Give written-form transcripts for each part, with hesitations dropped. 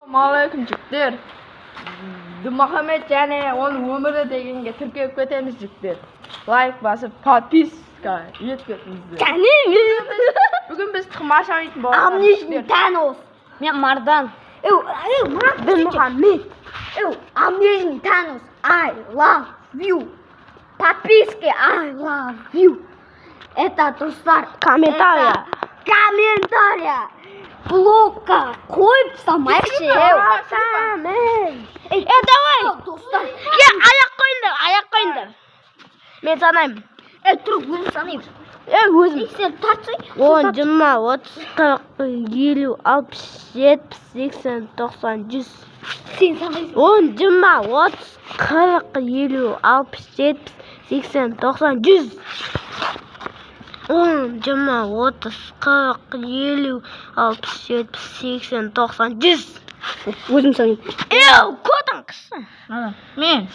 Assalomu jigitlar. Muhammad және оның өмірі дегенге тіркеліп кетеміз жігіттер. Лайк басып, подписка етіп кетіңіздер. Бүгін біз тамаша ойнайтын боламыз. Амнежный Танос. Мен Мардан. Ben Muhammed. Амнежный Танос. I love you. Подписки I love you. Это достар. Комментария. Блокка қойып салмайықшы. Давай. Достар. Аяқ қойыңдар. Мен санаймын. Тұр, өзім санаймын. Өзім. Сен тартсай. 10, 20, 30, 40, 50, 60, 70, 80, 90, 100. Сен санайсың. 10, 20, 30, 40, 50, 60, 70, 80, 90, 100. 10, 20, 30, 40, 50, 60, 70, 80, 90, 100. Өзім санаймын. Көтің қысы. Мен.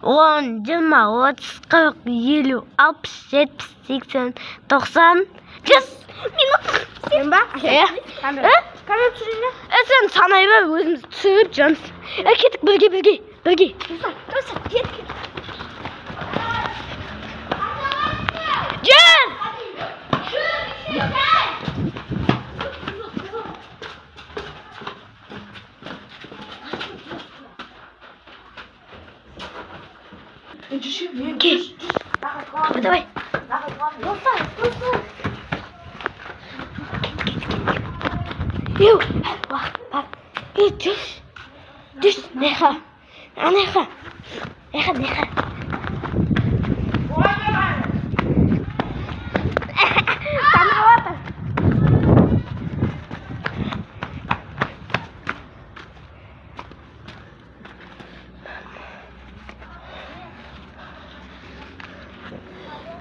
10, 20, 30, 40, 50, 60, 70, 80, 90, 100. Сен ба? Камера түсірейін. Сен санай ба, өзіміз түсіріп жаныз. Кеттік бірге. Жан! Давай. Düş. Neha.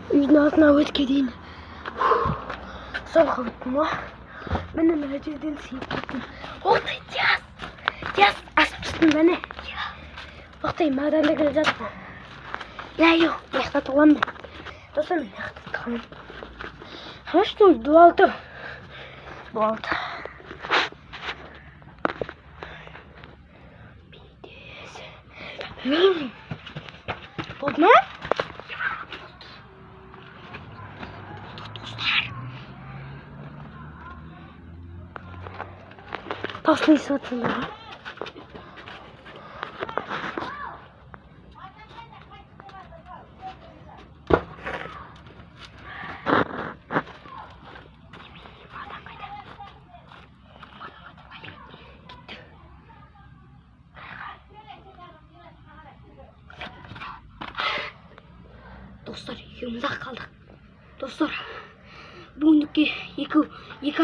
Үйдің артына өткедейін. Солға өттім о. Мені мына жерден сейіп кеттім. Оқтай, тез. Асып түстім бәне. Оқтай, мағданда келе жатты. Яқта тұғам мен. Достар, мен яқта тұғам. Что, дуалды. Болды ма? Пошли сюда. Достар, үйімізақ қалдық. Достар, бүгіндікке екі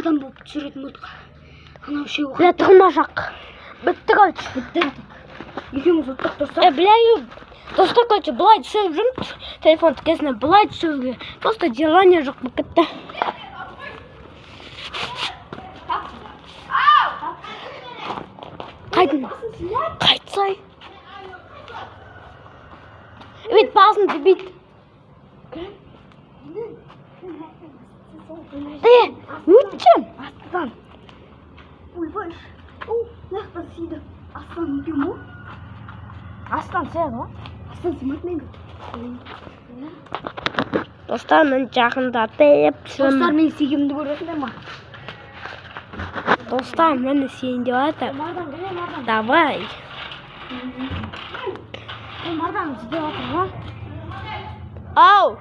адам болып түсіретін болдық. Анау үшеу Бля, тырмашақ. Бітті қойшы. Екеуміз ұттық, достар. Достар, қойшы, бұлай түсіріп жүрміз. Телефон тікесіне бұлай түсіруге. Просто желание жоқ бұл кетті. Қайтсай. Басын дебит. Өтчен. Астыдан. Ойбай. Яқтан сейді. Астан үйде мо? Астан сен о? Астан сематмен Достар, мен жақындатып Достар, мен сегімді көресіңдер ма? Достар, мені сен деп атыр. Давай. Мардан, сізде атыр ма? Ау!